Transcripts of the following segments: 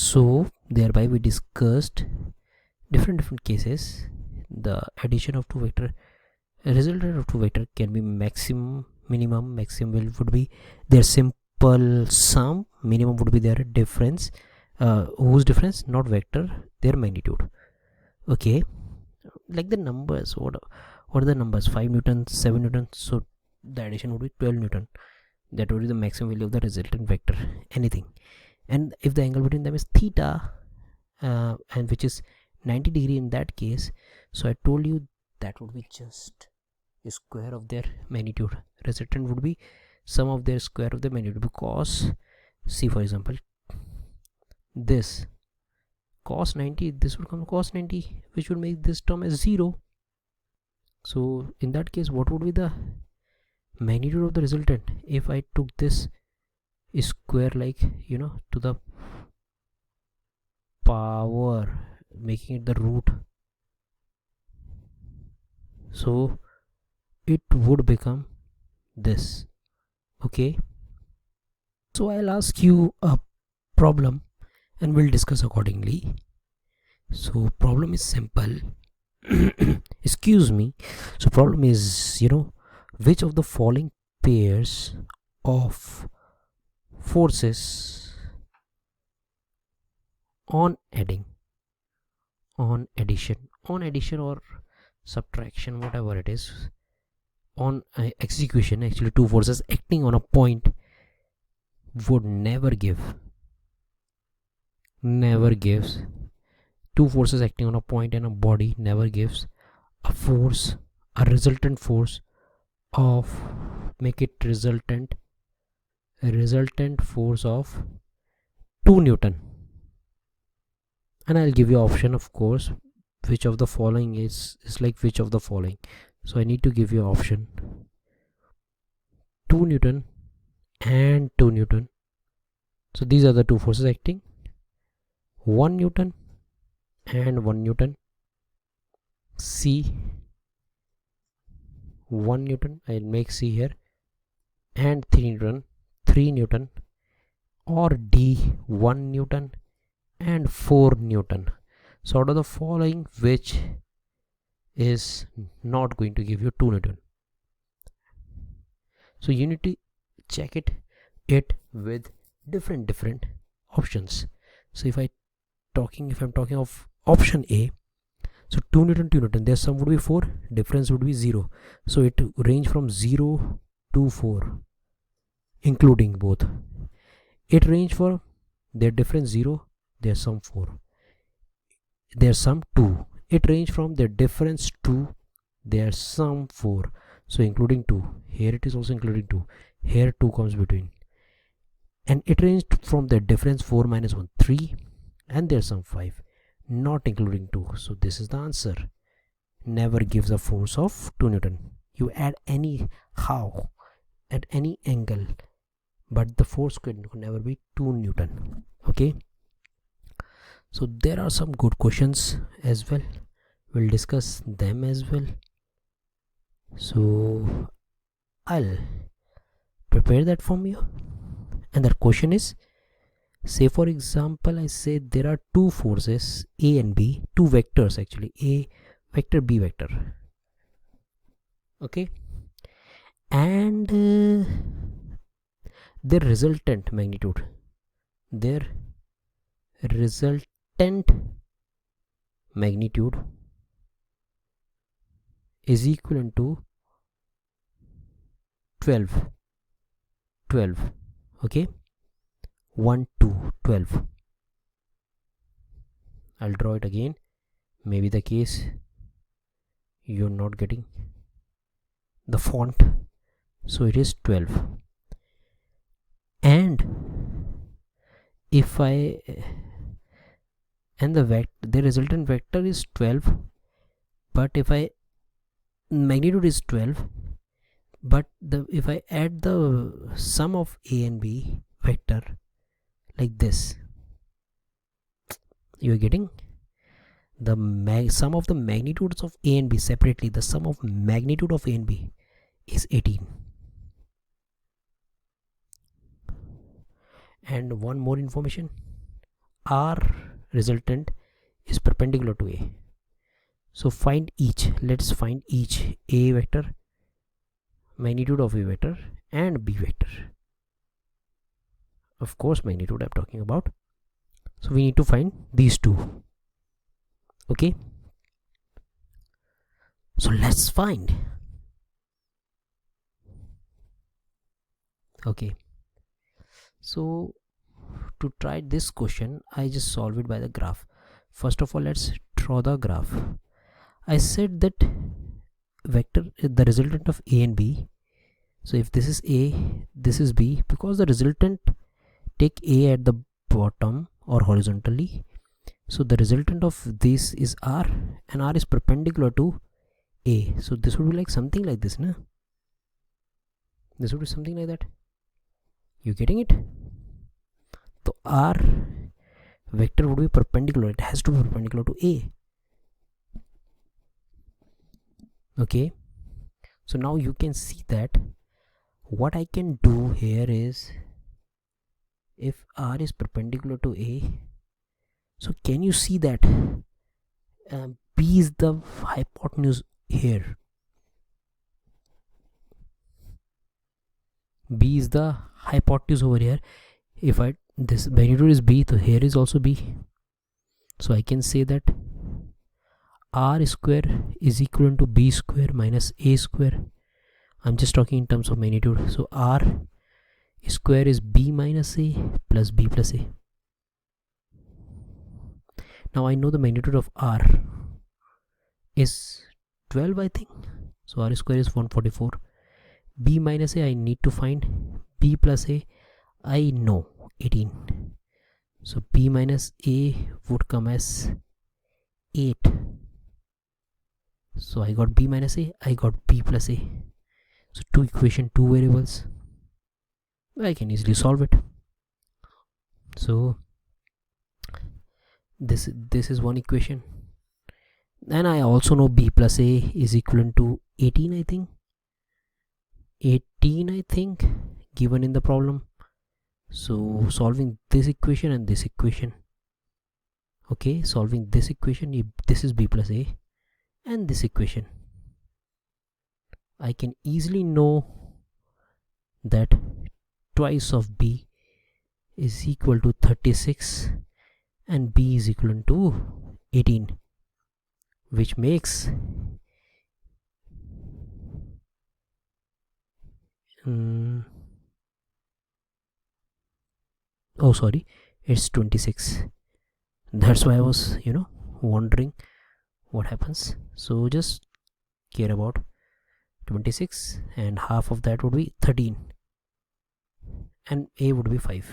So thereby we discussed different cases. The addition of two vector, resultant of two vector can be maximum, minimum. Maximum would be their simple sum, minimum would be their difference, whose difference, not vector, their magnitude. Okay, like the numbers, what are the numbers? 5 newton, 7 newton, so the addition would be 12 newton. That would be the maximum value of the resultant vector, anything. And if the angle between them is theta, and which is 90 degree in that case, so I told you that would be just a square of their magnitude. Resultant would be sum of their square of the magnitude, because see, for example, this cos 90, this would come cos 90, which would make this term as 0. So in that case, what would be the magnitude of the resultant if I took this square, like, you know, to the power, making it the root? So it would become this. Okay, so I'll ask you a problem and we'll discuss accordingly. So problem is simple. Excuse me. So problem is, you know, which of the following pairs of forces on addition or subtraction, whatever it is, on execution, actually two forces acting on a point would never gives two forces acting on a point and a body never gives a force, a resultant force of, make it resultant force of 2 newton. And I'll give you option, of course, which of the following is like which of the following. So I need to give you option: 2 newton and 2 newton. So these are the two forces acting, 1 newton and 1 newton. C, 1 newton, I'll make C here, and 3 newton, or D, 1 newton and 4 newton. So out of the following, which is not going to give you 2 newton? So you need to check it with different options. So if I'm talking of option A, so 2 newton, their sum would be 4, difference would be 0. So it range from 0 to 4, including both. It range for their difference 0, their sum 4, their sum 2. It range from their difference 2, their sum 4, so including 2. Here it is also including 2, here 2 comes between. And it ranged from their difference 4 minus 1, 3, and their sum 5, not including 2. So this is the answer. Never gives a force of 2 newton. You add anyhow at any angle, but the force could never be 2 newton. Okay, so there are some good questions as well, we'll discuss them as well. So I'll prepare that from you. And that question is, say for example, I say there are two forces A and B, two vectors actually, A vector, B vector. Okay, and their resultant magnitude, is equivalent to 12. Okay, 1 2 12. I'll draw it again, maybe the case you're not getting the font. So it is 12, and if I the resultant vector is 12, but if I magnitude is 12, but if I add the sum of A and B vector like this, you are getting the sum of the magnitudes of A and B separately. The sum of magnitude of A and B is 18. And one more information, R resultant is perpendicular to A. So find each. Let's find each A vector, magnitude of A vector, and B vector. Of course, magnitude I'm talking about. So we need to find these two. Okay. So let's find. Okay. So to try this question, I just solve it by the graph. First of all, let's draw the graph. I said that vector the resultant of A and B. So if this is A, this is B, because the resultant take A at the bottom or horizontally. So the resultant of this is R, and R is perpendicular to A. So this would be like something like this, na? This would be something like that. You getting it? So R vector would be perpendicular. It has to be perpendicular to A. Okay. So now you can see that what I can do here is, if R is perpendicular to A, so can you see that B is the hypotenuse here? B is the hypotenuse over here. If this magnitude is B, so here is also B. So I can say that R square is equivalent to B square minus A square. I'm just talking in terms of magnitude. So R square is B minus A plus B plus A. Now I know the magnitude of R is 12, I think. So R square is 144. B minus A I need to find. B plus A I know 18. So B minus A would come as 8. So I got B minus A, I got B plus A. So two equation, two variables. I can easily solve it. So this is one equation. And I also know B plus A is equivalent to 18, I think. 18, I think, given in the problem. So solving this equation and this equation. Okay, solving this equation, this is B plus A, and this equation, I can easily know that twice of B is equal to 36 and B is equivalent to 18, which makes oh sorry, it's 26. That's why I was wondering what happens. So just care about 26, and half of that would be 13, and A would be 5.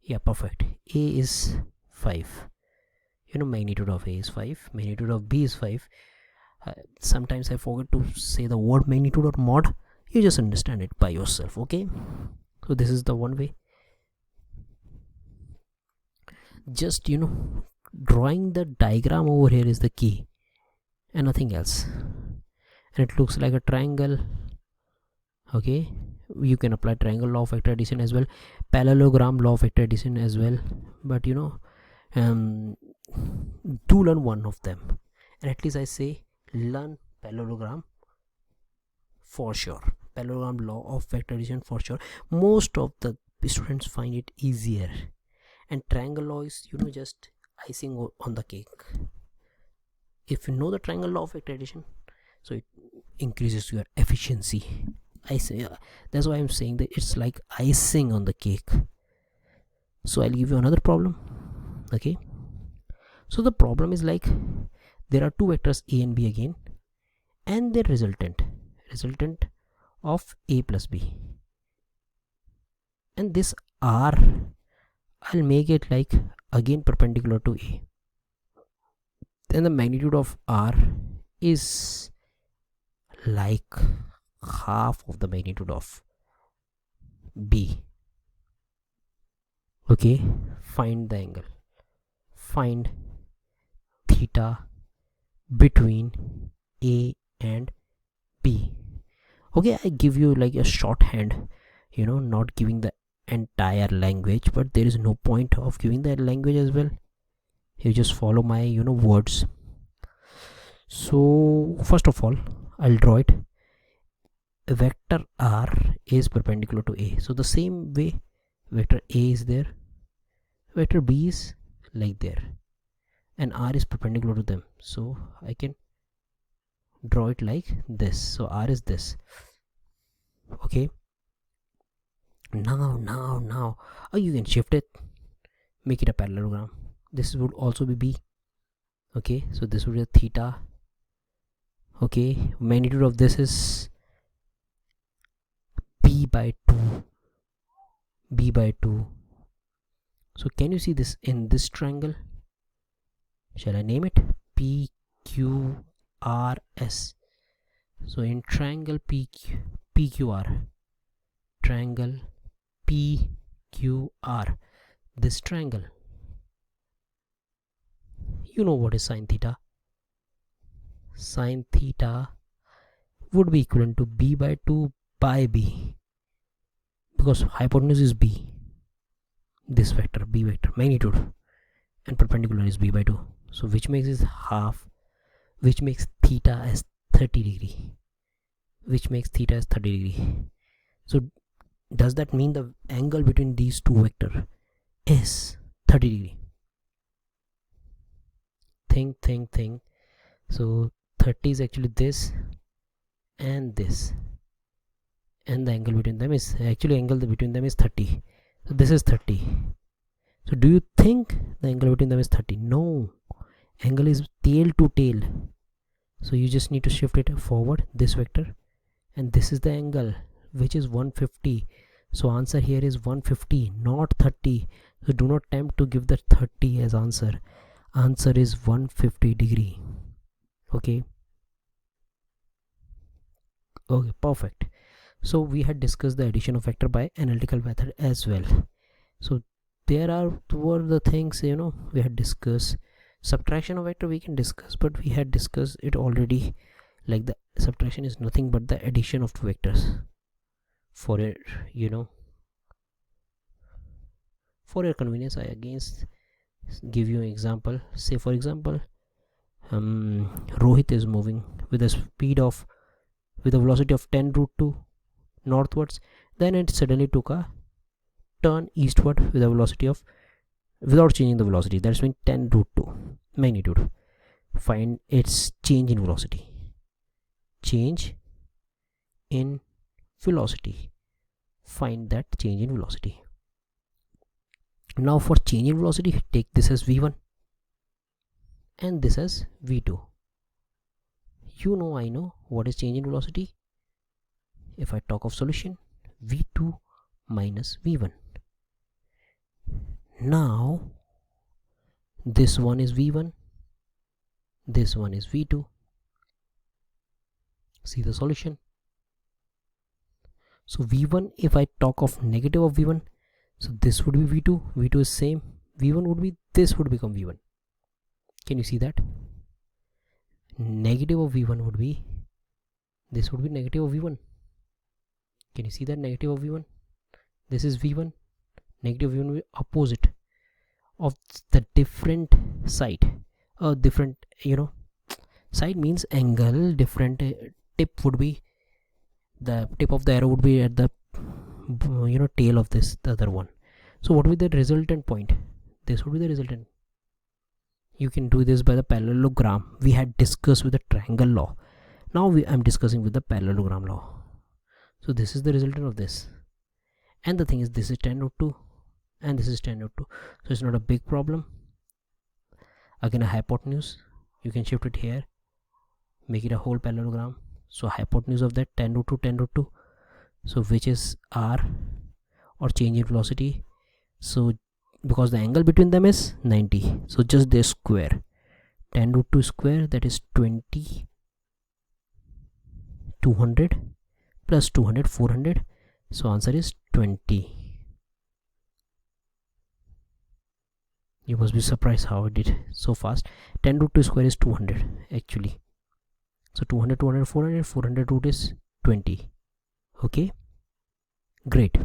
Yeah, perfect. A is 5. Magnitude of A is 5, magnitude of B is 5. Sometimes I forget to say the word magnitude or mod. You just understand it by yourself. Okay, so this is the one way. Just drawing the diagram over here is the key and nothing else. And it looks like a triangle. Okay, you can apply triangle law of vector addition as well, parallelogram law of vector addition as well, but do learn one of them, and at least I say learn parallelogram for sure. Parallelogram law of vector addition for sure. Most of the students find it easier, and triangle law is just icing on the cake. If you know the triangle law of vector addition, so it increases your efficiency. That's why I'm saying that it's like icing on the cake. So I'll give you another problem. Okay, so the problem is like there are two vectors A and B again, and their resultant of A plus B, and this R, I'll make it like again perpendicular to A. Then the magnitude of R is like half of the magnitude of B. Okay, find the angle, find theta between A and B. Okay, I give you like a shorthand, not giving the entire language, but there is no point of giving that language as well. You just follow my words. So first of all, I'll draw it. Vector r is perpendicular to a, so the same way vector a is there, vector b is like there, and r is perpendicular to them, so I can draw it like this. So r is this. Okay, now you can shift it, make it a parallelogram. This would also be b. Okay, so this would be a theta. Okay, magnitude of this is b by 2. So can you see this in this triangle? Shall I name it PQRS? So in triangle PQR, triangle PQR, this triangle, you know what is sine theta? Sine theta would be equivalent to b by 2 by b, because hypotenuse is b, this vector b vector magnitude, and perpendicular is b by 2, so which makes is half, which makes theta as 30 degree, so does that mean the angle between these two vectors is 30 degree? Think. So 30 is actually this and this, and the angle between them is 30. So this is 30. So do you think the angle between them is 30? No, angle is tail to tail, so you just need to shift it forward, this vector, and this is the angle, which is 150. So answer here is 150, not 30. So do not attempt to give the 30 as answer. Answer is 150 degree. Okay, perfect. So we had discussed the addition of vector by analytical method as well. So there were the things we had discussed. Subtraction of vector we can discuss, but we had discussed it already. Like, the subtraction is nothing but the addition of two vectors. For your convenience, I again give you an example. Say for example, Rohit is moving with a velocity of 10√2 northwards. Then it suddenly took a turn eastward with a velocity of, without changing the velocity, that's mean 10√2 magnitude. Find its change in velocity. Find that change in velocity. Now for change in velocity, take this as v1 and this as v2. I know what is change in velocity. If I talk of solution, v2 minus v1. Now this one is v1, this one is v2. See the solution. So v1, if I talk of negative of v1, so this would be v2. V2 is same. v1 would be, this would become v1. Can you see that? Negative of v1 would be, this would be negative of v1. Can you see that? Negative of v1. This is v1. Negative v1 will be opposite of the different side. Different side means angle. Different tip would be, the tip of the arrow would be at the tail of this, the other one. So what will be the resultant point? This would be the resultant. You can do this by the parallelogram we had discussed with the triangle law. Now I'm discussing with the parallelogram law. So this is the resultant of this, and the thing is, this is 10√2 and this is 10√2, so it's not a big problem. Again, a hypotenuse, you can shift it here, make it a whole parallelogram. So hypotenuse of that 10√2, so which is r, or change in velocity. So because the angle between them is 90, so just their square, 10√2 square, that is 20, 200 plus 200, 400. So answer is 20. You must be surprised how I did so fast. 10√2 square is 200 actually. So 200, 200, 400, 400 root is 20. Okay, great.